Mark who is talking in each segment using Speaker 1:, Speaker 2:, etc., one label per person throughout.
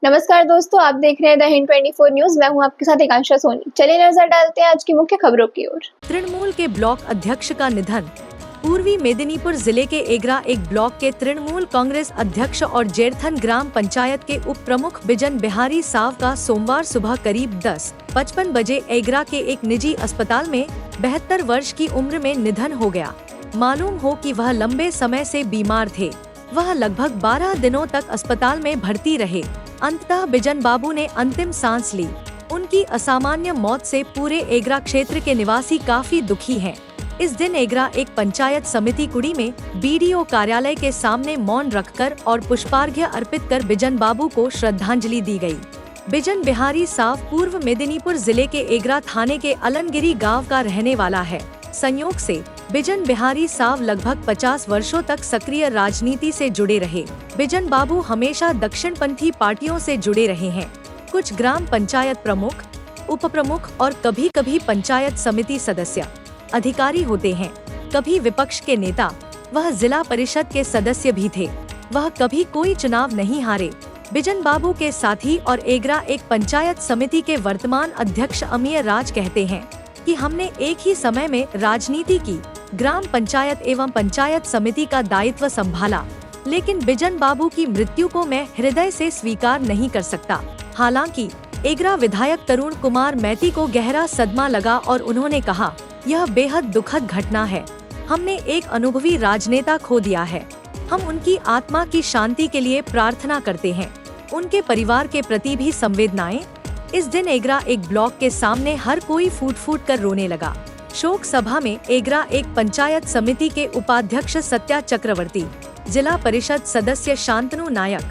Speaker 1: नमस्कार दोस्तों, आप देख रहे हैं द हिंद 24 न्यूज। मैं हूं आपके साथ एकांशा सोनी। चलिए नजर डालते हैं आज की मुख्य खबरों की ओर।
Speaker 2: तृणमूल के ब्लॉक अध्यक्ष का निधन। पूर्वी मेदिनीपुर जिले के एगरा एक ब्लॉक के तृणमूल कांग्रेस अध्यक्ष और जेरथन ग्राम पंचायत के उप प्रमुख बिजन बिहारी साव का सोमवार सुबह करीब 10:55 बजे एगरा के एक निजी अस्पताल में 72 वर्ष की उम्र में निधन हो गया। मालूम हो कि वह लंबे समय से बीमार थे। वह लगभग 12 दिनों तक अस्पताल में भर्ती रहे। अंततः बिजन बाबू ने अंतिम सांस ली। उनकी असामान्य मौत से पूरे एगरा क्षेत्र के निवासी काफी दुखी हैं। इस दिन एगरा एक पंचायत समिति कुड़ी में बीडीओ कार्यालय के सामने मौन रखकर और पुष्पार्घ्य अर्पित कर बिजन बाबू को श्रद्धांजलि दी गई। बिजन बिहारी साव पूर्व मेदिनीपुर जिले के एगरा थाने के अलनगिरी गांव का रहने वाला है। संयोग से बिजन बिहारी साव लगभग 50 वर्षों तक सक्रिय राजनीति से जुड़े रहे। बिजन बाबू हमेशा दक्षिणपंथी पार्टियों से जुड़े रहे हैं। कुछ ग्राम पंचायत प्रमुख, उप प्रमुख और कभी कभी पंचायत समिति सदस्य अधिकारी होते हैं, कभी विपक्ष के नेता। वह जिला परिषद के सदस्य भी थे। वह कभी कोई चुनाव नहीं हारे। बिजन बाबू के साथी और एगरा एक पंचायत समिति के वर्तमान अध्यक्ष अमीय राज कहते हैं कि हमने एक ही समय में राजनीति की, ग्राम पंचायत एवं पंचायत समिति का दायित्व संभाला, लेकिन बिजन बाबू की मृत्यु को मैं हृदय से स्वीकार नहीं कर सकता। हालांकि एगरा विधायक तरुण कुमार मैती को गहरा सदमा लगा और उन्होंने कहा, यह बेहद दुखद घटना है। हमने एक अनुभवी राजनेता खो दिया है। हम उनकी आत्मा की शांति के लिए प्रार्थना करते हैं। उनके परिवार के प्रति भी संवेदनाएं। इस दिन एगरा एक ब्लॉक के सामने हर कोई फूट फूट कर रोने लगा। शोक सभा में एगरा एक पंचायत समिति के उपाध्यक्ष सत्या चक्रवर्ती, जिला परिषद सदस्य शांतनु नायक,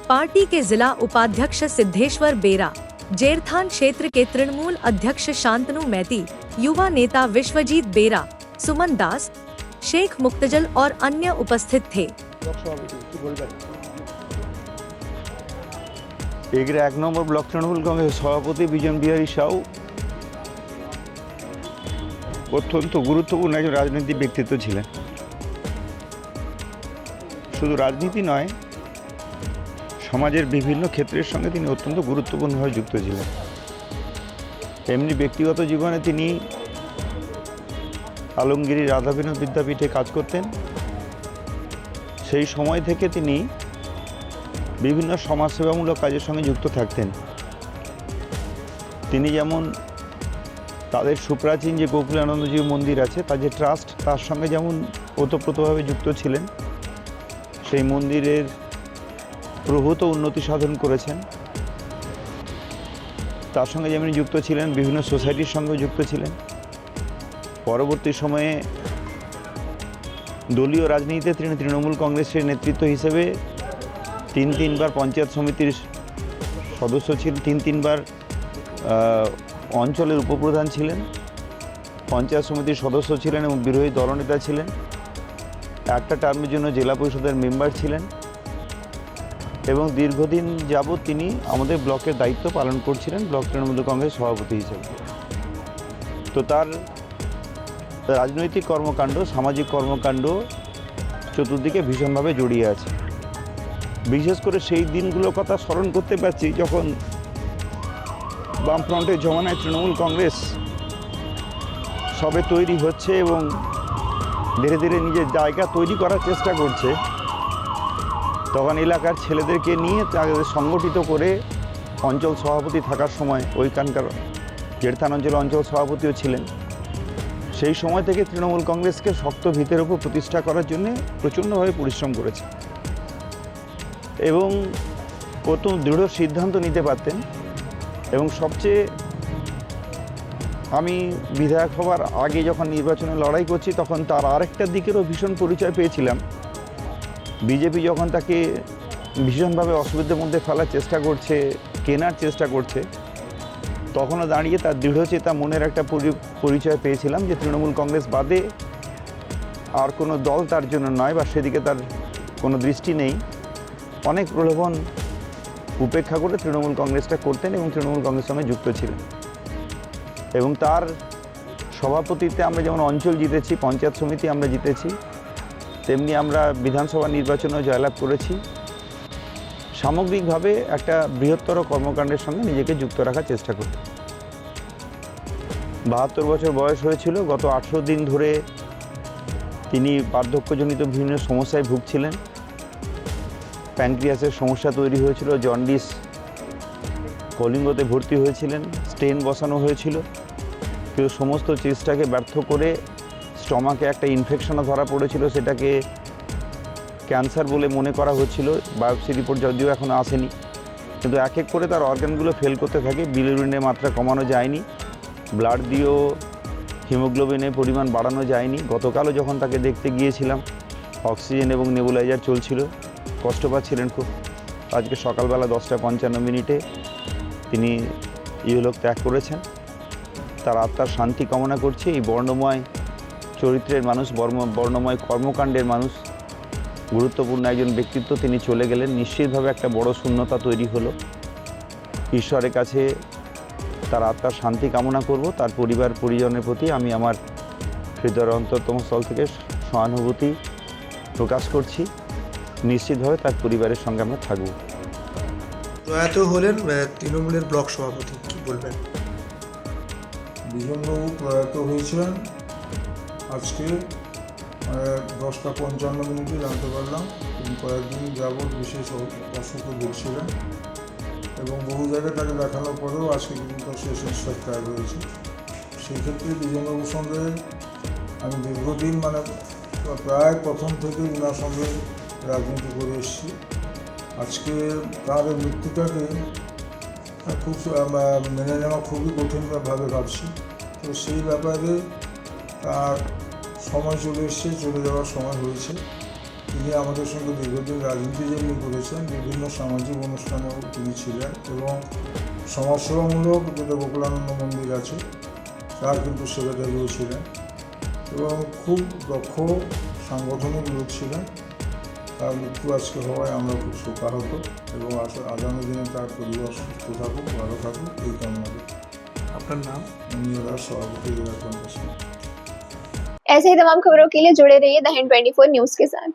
Speaker 2: पार्टी के जिला उपाध्यक्ष सिद्धेश्वर बेरा, जेरथान क्षेत्र के तृणमूल अध्यक्ष शांतनु मैती, युवा नेता विश्वजीत बेरा, सुमन दास, शेख मुक्तजल और अन्य उपस्थित थे।
Speaker 3: एगरा 1 নম্বর ব্লক তৃণমূল কংগ্রেসের সভাপতি বিজন বিহারী সাউ অত্যন্ত গুরুত্বপূর্ণ একজন রাজনৈতিক ব্যক্তিত্ব ছিলেন। শুধু রাজনীতি নয়, সমাজের বিভিন্ন ক্ষেত্রের সঙ্গে তিনি অত্যন্ত গুরুত্বপূর্ণভাবে যুক্ত ছিলেন। এমনি ব্যক্তিগত জীবনে তিনি আলমগিরি রাধাবিনোদ বিদ্যাপীঠে কাজ করতেন। সেই সময় থেকে তিনি বিভিন্ন সমাজসেবামূলক কাজের সঙ্গে যুক্ত থাকতেন। তিনি যেমন তাদের সুপ্রাচীন যে গোকুলানন্দজি মন্দির আছে, তার যে ট্রাস্ট, তার সঙ্গে যেমন ওতপ্রোতভাবে যুক্ত ছিলেন, সেই মন্দিরের প্রভূত উন্নতি সাধন করেছেন। তার সঙ্গে যেমন যুক্ত ছিলেন, বিভিন্ন সোসাইটির সঙ্গে যুক্ত ছিলেন। পরবর্তী সময়ে দলীয় রাজনীতিতে তিনি তৃণমূল কংগ্রেসের নেতৃত্ব হিসেবে 3-3 পঞ্চায়েত সমিতির সদস্য ছিলেন, 3-3 অঞ্চলের উপপ্রধান ছিলেন, পঞ্চায়েত সমিতির সদস্য ছিলেন এবং বিরোধী দলনেতা ছিলেন। একটা টার্মের জন্য জেলা পরিষদের মেম্বার ছিলেন এবং দীর্ঘদিন যাবৎ তিনি আমাদের ব্লকের দায়িত্ব পালন করছিলেন ব্লক তৃণমূল কংগ্রেস সভাপতি হিসেবে। তো তার রাজনৈতিক কর্মকাণ্ড, সামাজিক কর্মকাণ্ড চতুর্দিকে ভীষণভাবে জড়িয়ে আছে। বিশেষ করে সেই দিনগুলোর কথা স্মরণ করতে পারছি যখন বামফ্রন্টের জমানায় তৃণমূল কংগ্রেস সবে তৈরি হচ্ছে এবং ধীরে ধীরে নিজের জায়গা তৈরি করার চেষ্টা করছে। তখন এলাকার ছেলেদেরকে নিয়ে তাদের সংগঠিত করে অঞ্চল সভাপতি থাকার সময় ওইখানকার জেরথান অঞ্চলের অঞ্চল সভাপতিও ছিলেন। সেই সময় থেকে তৃণমূল কংগ্রেসকে শক্ত ভিতের উপর প্রতিষ্ঠা করার জন্য প্রচণ্ডভাবে পরিশ্রম করেছে এবং কত দৃঢ় সিদ্ধান্ত নিতে পারতেন। এবং সবচেয়ে আমি বিধায়ক হওয়ার আগে যখন নির্বাচনে লড়াই করছি, তখন তার আরেকটা দিকেরও ভীষণ পরিচয় পেয়েছিলাম। বিজেপি যখন তাকে ভীষণভাবে অসুবিধার মধ্যে ফেলার চেষ্টা করছে, কেনার চেষ্টা করছে, তখনও দাঁড়িয়ে তার দৃঢ়চেতা মনের একটা পরিচয় পেয়েছিলাম যে তৃণমূল কংগ্রেস বাদে আর কোনো দল তার জন্য নয় বা সেদিকে তার কোনো দৃষ্টি নেই। অনেক প্রলোভন উপেক্ষা করে তৃণমূল কংগ্রেসটা করতেন এবং তৃণমূল কংগ্রেসের সঙ্গে যুক্ত ছিলেন। এবং তার সভাপতিত্বে আমরা যেমন অঞ্চল জিতেছি, পঞ্চায়েত সমিতি আমরা জিতেছি, তেমনি আমরা বিধানসভা নির্বাচনেও জয়লাভ করেছি। সামগ্রিকভাবে একটা বৃহত্তর কর্মকাণ্ডের সঙ্গে নিজেকে যুক্ত রাখার চেষ্টা করত। 72 বছর বয়স হয়েছিল। গত 18 দিন ধরে তিনি বার্ধক্যজনিত বিভিন্ন সমস্যায় ভুগছিলেন। প্যানক্রিয়াসের সমস্যা তৈরি হয়েছিল, জন্ডিস, কলিঙ্গতে ভর্তি হয়েছিলেন, স্টেন বসানো হয়েছিল, কিন্তু সমস্ত চেষ্টাকে ব্যর্থ করে স্টমাকে একটা ইনফেকশনও ধরা পড়েছিল। সেটাকে ক্যান্সার বলে মনে করা হচ্ছিল। বায়োপসি রিপোর্ট যদিও এখনও আসেনি, কিন্তু এক এক করে তার অর্গানগুলো ফেল করতে থাকে। বিলিরুবিনের মাত্রা কমানো যায়নি, ব্লাড দিয়েও হিমোগ্লোবিনের পরিমাণ বাড়ানো যায়নি। গতকালও যখন তাকে দেখতে গিয়েছিলাম, অক্সিজেন এবং নেবুলাইজার চলছিল, কষ্ট পাচ্ছিলেন খুব। আজকে সকালবেলা 10:55 তিনি ইহলোক ত্যাগ করেছেন। তার আত্মার শান্তি কামনা করছি। এই বর্ণময় চরিত্রের মানুষ, বর্ণময় কর্মকাণ্ডের মানুষ, গুরুত্বপূর্ণ একজন ব্যক্তিত্ব, তিনি চলে গেলেন। নিশ্চিতভাবে একটা বড় শূন্যতা তৈরি হলো। ঈশ্বরের কাছে তার আত্মার শান্তি কামনা করব। তার পরিবার পরিজনের প্রতি আমি আমার হৃদয়ের অন্তরতম স্থল থেকে সহানুভূতি প্রকাশ করছি। নিশ্চিতভাবে তার পরিবারের সঙ্গে আমরা থাকব।
Speaker 4: প্রয়াত হলেন তৃণমূলের ব্লক সভাপতি, কি বলবেন?
Speaker 5: বিজনবাবু প্রয়াত হয়েছিলেন আজকে 10:55 জানতে পারলাম। তিনি কয়েকদিন যাবৎ বিশেষ অসুখে ভুগছিলেন এবং বহু জায়গায় তাকে দেখানোর পরেও আজকে কিন্তু তার শেষ নিঃশ্বাস ত্যাগ হয়েছে। সেই ক্ষেত্রে বিজনবাবুর সঙ্গে আমি দীর্ঘদিন প্রায় প্রথম থেকে ওনার সঙ্গে রাজনীতি করে এসেছি। আজকে তার এই মৃত্যুটাকে খুব মেনে নেওয়া খুবই কঠিনভাবে ভাবছি। তো সেই ব্যাপারে তার সময় চলে এসছে, চলে যাওয়ার সময় হয়েছে। তিনি আমাদের সঙ্গে দীর্ঘদিন রাজনীতি যেমনি করেছেন, বিভিন্ন সামাজিক অনুষ্ঠানেও তিনি ছিলেন এবং সমাজসেবামূলক যেটা গোকুলানন্দ মন্দির আছে তার কিন্তু সেক্রেটারিও ছিলেন এবং খুব দক্ষ সাংগঠনিক লোক ছিলেন। তার মৃত্যু আজকে হওয়ায় আমরা খুব শোকাহত এবং আগামী দিনে তার পরিবার সুস্থ থাকুক, ভালো থাকুক এই কামনা করি।
Speaker 4: আপনার নাম?
Speaker 5: উনি সভাপতি জেলা কংগ্রেস।
Speaker 1: ऐसे ही तमाम खबरों के लिए जुड़े रहिए द हिंद 24 न्यूज के साथ।